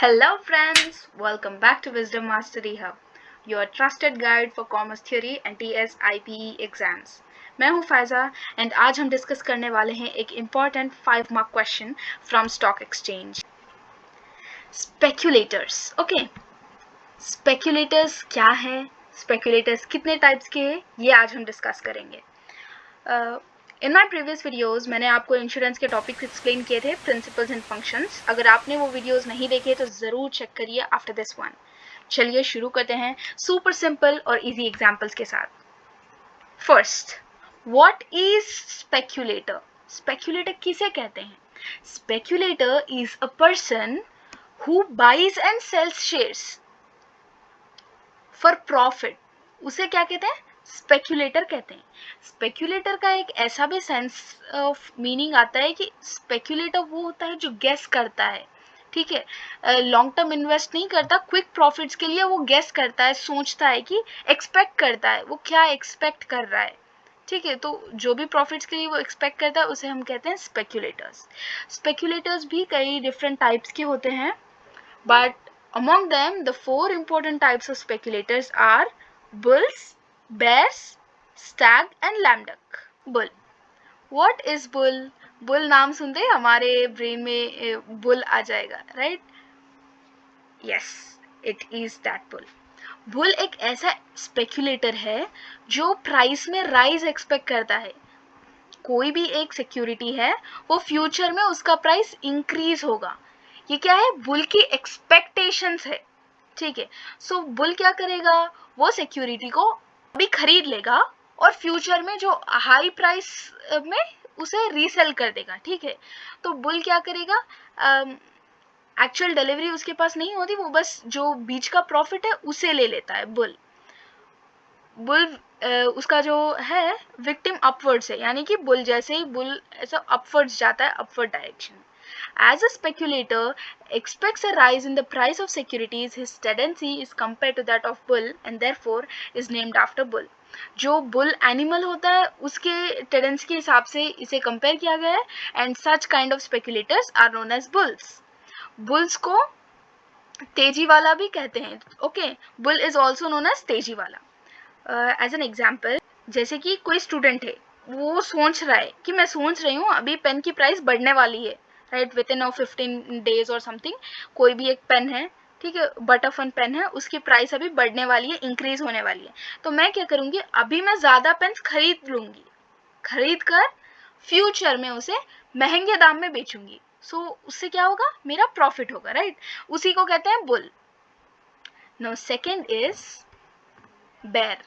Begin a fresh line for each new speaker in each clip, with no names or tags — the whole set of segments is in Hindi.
Hello friends, welcome back to Wisdom Mastery Hub, your trusted guide for commerce theory and TSIPE exams. मैं हूं फायजा एंड आज हम डिस्कस करने वाले हैं एक important 5 mark question from stock exchange. Speculators. Okay, speculators क्या है, स्पेक्यूलेटर्स कितने टाइप्स के हैं, ये आज हम डिस्कस करेंगे. इन माई प्रीवियस वीडियोज़ मैंने आपको इंश्योरेंस के टॉपिक्स एक्सप्लेन किए थे, प्रिंसिपल्स एंड फंक्शंस. अगर आपने वो वीडियोज़ नहीं देखे तो ज़रूर चेक करिए आफ्टर दिस वन. चलिए शुरू करते हैं सुपर सिंपल और इजी एग्जाम्पल्स के साथ. First, what is speculator? Speculator किसे कहते हैं? Speculator is a person who buys and sells shares for profit. उसे क्या कहते हैं? स्पेक्यूलेटर कहते हैं. स्पेक्यूलेटर का एक ऐसा भी सेंस ऑफ मीनिंग आता है कि स्पेक्यूलेटर वो होता है जो गेस करता है. ठीक है, लॉन्ग टर्म इन्वेस्ट नहीं करता, क्विक प्रॉफिट्स के लिए वो गेस करता है, सोचता है कि एक्सपेक्ट करता है, वो क्या एक्सपेक्ट कर रहा है. ठीक है, तो जो भी प्रॉफिट्स के लिए वो एक्सपेक्ट करता है उसे हम कहते हैं स्पेक्यूलेटर्स. स्पेक्यूलेटर्स भी कई डिफरेंट टाइप्स के होते हैं, but among them the four important types of speculators are bulls, bears, stag and lame duck. Bull. What is bull? bull नाम सुनते ही हमारे ब्रेन में bull आ जाएगा, right? Yes, it is that bull. bull एक ऐसा स्पेक्यूलेटर है जो प्राइस में राइज एक्सपेक्ट करता है. कोई भी एक सिक्योरिटी है, वो फ्यूचर में उसका प्राइस इंक्रीज होगा. ये क्या है? बुल की एक्सपेक्टेशंस है. ठीक है, सो बुल क्या करेगा? वो सिक्योरिटी को अभी खरीद लेगा और फ्यूचर में जो हाई प्राइस में उसे रीसेल कर देगा. ठीक है, तो बुल क्या करेगा? एक्चुअल डिलीवरी उसके पास नहीं होती, वो बस जो बीच का प्रॉफिट है उसे ले लेता है. बुल उसका जो है विक्टिम अपवर्ड्स है, यानी कि बुल जैसे ही बुल ऐसा अपवर्ड्स जाता है, upward direction. As a speculator expects a rise in the price of securities, his tendency is compared to that of bull and therefore is named after bull. जो bull animal होता है उसके tendency के हिसाब से इसे compare किया गया है, and such kind of speculators are known as bulls. bulls को तेजी वाला भी कहते हैं. Okay, bull is also known as तेजी वाला. एज एन एग्जाम्पल, जैसे कि कोई स्टूडेंट है, वो सोच रहा है कि मैं सोच रही हूँ अभी पेन की प्राइस बढ़ने वाली है, राइट, विद इन 15 days और समथिंग. कोई भी एक पेन है, ठीक है, बटरफन पेन है, उसकी प्राइस अभी बढ़ने वाली है, इंक्रीज होने वाली है. तो मैं क्या करूँगी? अभी मैं ज़्यादा पेन खरीद लूँगी, खरीद कर फ्यूचर में उसे महंगे दाम में बेचूंगी. सो उससे क्या होगा? मेरा प्रॉफिट होगा, राइट. उसी को कहते हैं बुल. नाउ सेकेंड इज बेर.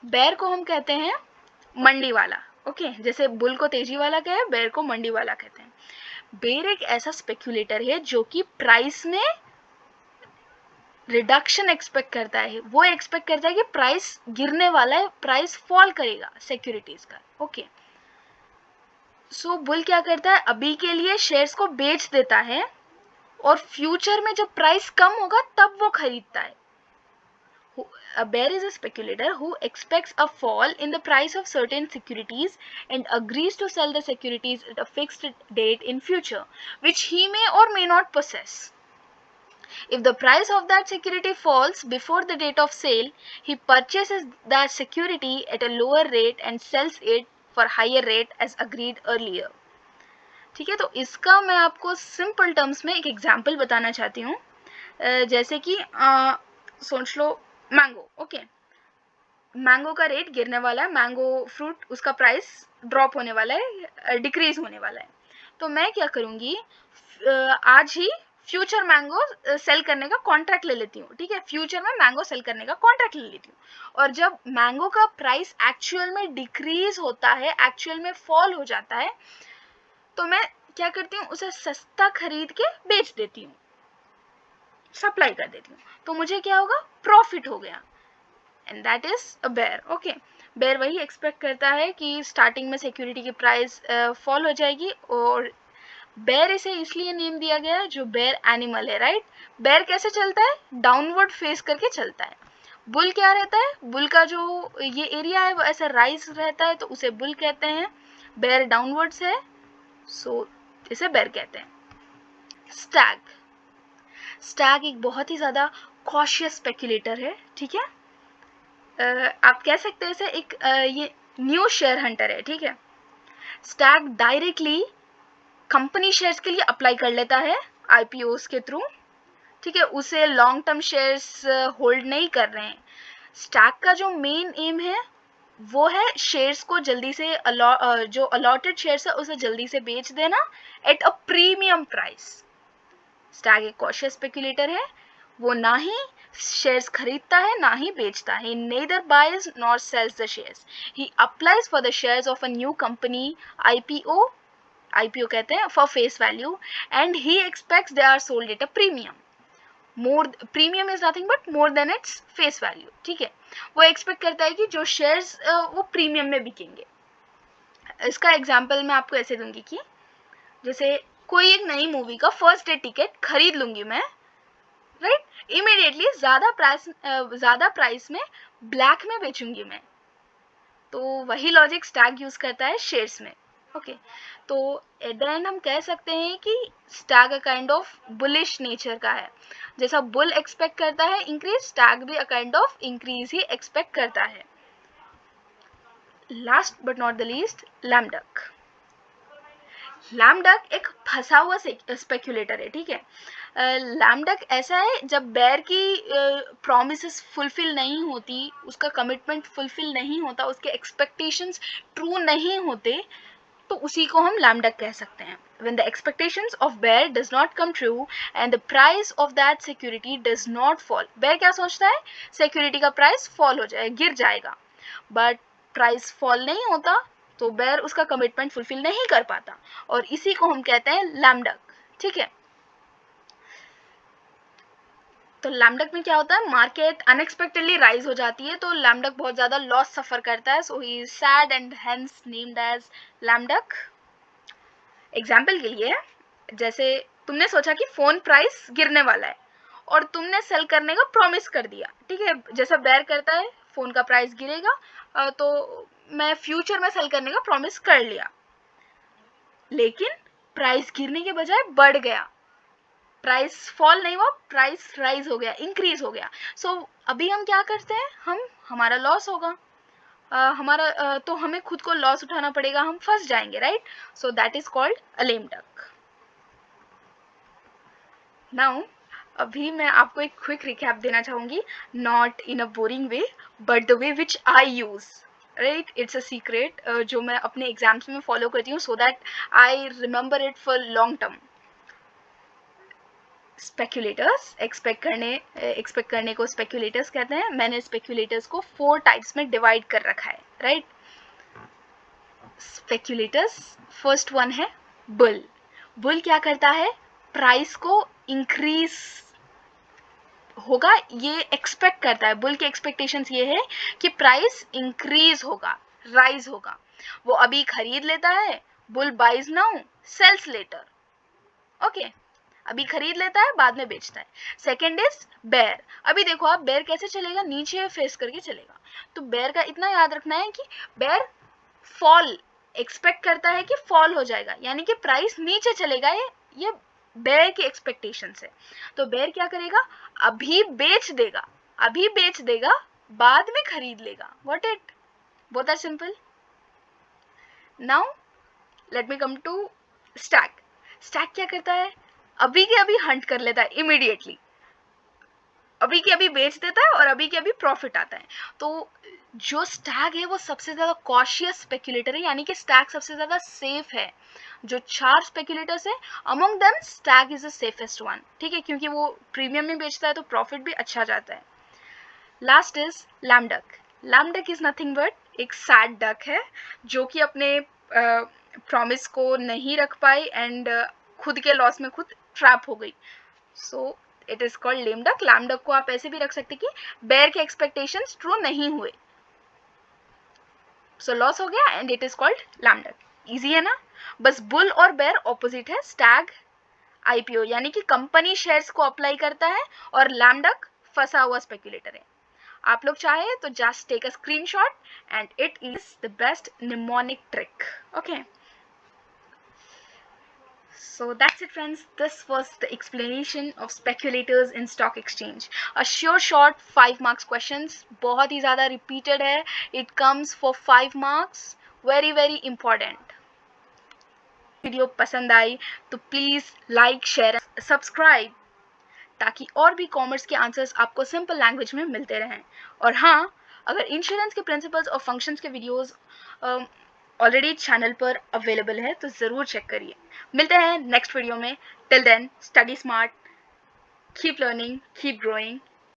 बेर को हम कहते हैं मंडी वाला. ओके, जैसे बुल को तेजी वाला कहते हैं, बेर को मंडी वाला कहते हैं. बेर एक ऐसा स्पेक्यूलेटर है जो कि प्राइस में रिडक्शन एक्सपेक्ट करता है. वो एक्सपेक्ट करता है कि प्राइस गिरने वाला है, प्राइस फॉल करेगा सिक्योरिटीज का. ओके, सो बुल क्या करता है? अभी के लिए शेयर्स को बेच देता है और फ्यूचर में जब प्राइस कम होगा तब वो खरीदता है. A bear is a speculator who expects a fall in the price of certain securities and agrees to sell the securities at a fixed date in future, which he may or may not possess. If the price of that security falls before the date of sale, he purchases that security at a lower rate and sells it for higher rate as agreed earlier. ठीक है, तो इसका मैं आपको सिंपल टर्म्स में एक एग्जाम्पल बताना चाहती हूँ. जैसे कि सोच लो मैंगो. ओके, मैंगो का रेट गिरने वाला है, मैंगो फ्रूट उसका प्राइस ड्रॉप होने वाला है, डिक्रीज होने वाला है. तो मैं क्या करूँगी? आज ही फ्यूचर मैंगो सेल करने का कॉन्ट्रैक्ट ले लेती हूँ. ठीक है, फ्यूचर में मैंगो सेल करने का कॉन्ट्रैक्ट ले लेती हूँ. और जब मैंगो का प्राइस एक्चुअल में डिक्रीज होता है, एक्चुअल में फॉल हो जाता है, तो मैं क्या करती हूँ? उसे सस्ता खरीद के बेच देती हूँ, सप्लाई कर देती हूँ. तो मुझे क्या होगा? प्रॉफिट हो गया. And that is a bear. Okay, bear वही एक्सपेक्ट करता है कि स्टार्टिंग में सिक्योरिटी की प्राइस फॉल हो जाएगी, और बेयर इसे इसलिए नेम दिया गया है जो बेयर एनिमल है, राइट. बेयर कैसे चलता है? डाउनवर्ड फेस करके चलता है. बुल क्या रहता है? बुल का जो ये एरिया है वो ऐसा राइज रहता है, तो उसे बुल कहते हैं. बेयर डाउनवर्ड्स है, सो इसे बेयर कहते हैं. स्टैग। स्टैग एक बहुत ही ज़्यादा कॉशियस स्पेक्यूलेटर है, ठीक है। आप कह सकते हैं इसे एक ये न्यू शेयर हंटर है, ठीक है। स्टैग डायरेक्टली कंपनी शेयर्स के लिए अप्लाई कर लेता है आईपीओस के थ्रू, ठीक है। उसे लॉन्ग टर्म शेयर्स होल्ड नहीं कर रहे हैं। स्टैग का जो मेन एम है वो है शेयर्स को जल्दी से जो अलॉटेड शेयर्स है उसे जल्दी से बेच देना eight a premium price. Stag एक कॉशियस स्पेक्यूलेटर है, वो ना ही शेयर्स खरीदता है ना ही बेचता है। Neither buys nor sells the shares, he applies for the shares of a new company IPO कहते हैं for face value and he expects they are sold at a premium. Premium is nothing but more than its face value, ठीक है। वो एक्सपेक्ट करता है कि जो शेयर्स वो प्रीमियम में बिकेंगे। इसका एग्जांपल मैं आपको ऐसे दूंगी कि जैसे कोई एक नई मूवी का फर्स्ट डे टिकट खरीद लूंगी मैं, राइट, इमीडिएटली ज्यादा प्राइस में ब्लैक में बेचूंगी मैं। तो वही लॉजिक स्टैग यूज करता है शेयर्स में, ओके। तो एट द एंड हम कह सकते हैं कि Stag a kind of bullish nature का है। जैसा बुल एक्सपेक्ट करता है इंक्रीज, स्टैग भी अ काइंड ऑफ इंक्रीज ही एक्सपेक्ट करता है। Last but not the least, lame duck. Lame duck एक फंसा हुआ स्पेक्यूलेटर है, ठीक है। लैम डक ऐसा है जब बेयर की प्रॉमिसेस फुलफिल नहीं होती, उसका कमिटमेंट फुलफिल नहीं होता, उसके एक्सपेक्टेशंस ट्रू नहीं होते, तो उसी को हम लैम डक कह सकते हैं। When the expectations of bear does not come true and the price of that security does not fall, bear क्या सोचता है, सिक्योरिटी का प्राइस फॉल हो जाए, गिर जाएगा, बट प्राइस फॉल नहीं होता तो बेयर उसका कमिटमेंट फुलफिल नहीं कर पाता, और इसी को हम कहते हैं लैम डक, ठीक है। तो लैम डक में क्या होता है, मार्केट अनएक्सपेक्टेडली राइज हो जाती है तो लैम डक बहुत ज्यादा लॉस सफर करता है, so he is sad and hence named as lame duck. Example के लिए, जैसे तुमने सोचा कि फोन प्राइस गिरने वाला है और तुमने सेल करने का प्रॉमिस कर दिया, ठीक है। जैसा बेयर करता है फोन का प्राइस गिरेगा तो मैं फ्यूचर में सेल करने का प्रॉमिस कर लिया, लेकिन प्राइस गिरने के बजाय बढ़ गया, प्राइस फॉल नहीं हुआ, प्राइस राइज हो गया, इंक्रीज हो गया। सो अभी हम क्या करते हैं, हमारा लॉस होगा, तो हमें खुद को लॉस उठाना पड़ेगा, हम फंस जाएंगे, right. So that is called a lame duck. Now अभी मैं आपको एक क्विक रिकैप देना चाहूंगी, not in a boring way but the way which I use, right. It's a secret जो मैं अपने एग्जाम्स में फॉलो करती हूँ so that I remember it for long term. Speculators, expect करने को स्पेक्यूलेटर्स कहते हैं। मैंने स्पेक्यूलेटर्स को 4 टाइप्स में डिवाइड कर रखा है, राइट। स्पेक्यूलेटर्स, फर्स्ट वन है बुल। बुल क्या करता है, प्राइस को इंक्रीज होगा ये एक्सपेक्ट करता है। बुल के एक्सपेक्टेशंस ये है कि प्राइस इंक्रीज होगा, राइज होगा। वो अभी खरीद लेता है, bull buys now sells later, okay. अभी खरीद लेता है, बाद में बेचता है। Second is bear. अभी देखो आप, बेयर कैसे चलेगा, नीचे फेस करके चलेगा। तो बेयर का इतना याद रखना है कि बेयर फॉल एक्सपेक्ट करता है कि फॉल हो जाएगा, यानी कि प्राइस नीचे चलेगा, ये बेयर की एक्सपेक्टेशन है। तो बेयर क्या करेगा, अभी बेच देगा, बाद में खरीद लेगा। What it, both are simple. Now let me come to stag. Stag क्या करता है, अभी के अभी हंट कर लेता है इमीडिएटली, अभी के अभी बेच देता है और अभी के अभी प्रॉफिट आता है। तो जो स्टैग है वो सबसे ज्यादा कॉशियस स्पेक्यूलेटर है, यानी कि स्टैग सबसे ज्यादा सेफ है। जो 4 स्पेक्यूलेटर्स है, among them Stag is the safest one, ठीक है, क्योंकि वो प्रीमियम में बेचता है तो प्रॉफिट भी अच्छा जाता है। Last is lame duck. Lame duck is nothing but एक सैड डक है जो कि अपने प्रॉमिस को नहीं रख पाई एंड खुद के लॉस में खुद ट्रैप हो गई। So it is called lame duck. Lame duck को आप ऐसे भी रख सकते कि बेयर के एक्सपेक्टेशंस ट्रू नहीं हुए, सो लॉस हो गया and it is called lame duck. Easy है ना। बस बुल और बेयर ऑपोजिट है, स्टैग आईपीओ यानी कि कंपनी शेयर्स को अप्लाई करता है और लैम डक फंसा हुआ स्पेक्यूलेटर है। आप लोग चाहे तो just take a screenshot and it is the best mnemonic trick, okay. So that's it, friends. This was the explanation of speculators in stock exchange. A sure short 5 marks questions. बहुत ही ज़्यादा repeated है. It comes for 5 marks. Very very important. Video पसंद आई तो प्लीज़ लाइक शेयर सब्सक्राइब, ताकि और भी कॉमर्स के आंसर्स आपको सिंपल लैंग्वेज में मिलते रहें. और हाँ, अगर इंश्योरेंस के प्रिंसिपल्स और फंक्शंस के वीडियोस ऑलरेडी चैनल पर अवेलेबल है तो ज़रूर चेक करिए. मिलते हैं नेक्स्ट वीडियो में. Till then, study smart, keep learning, keep growing.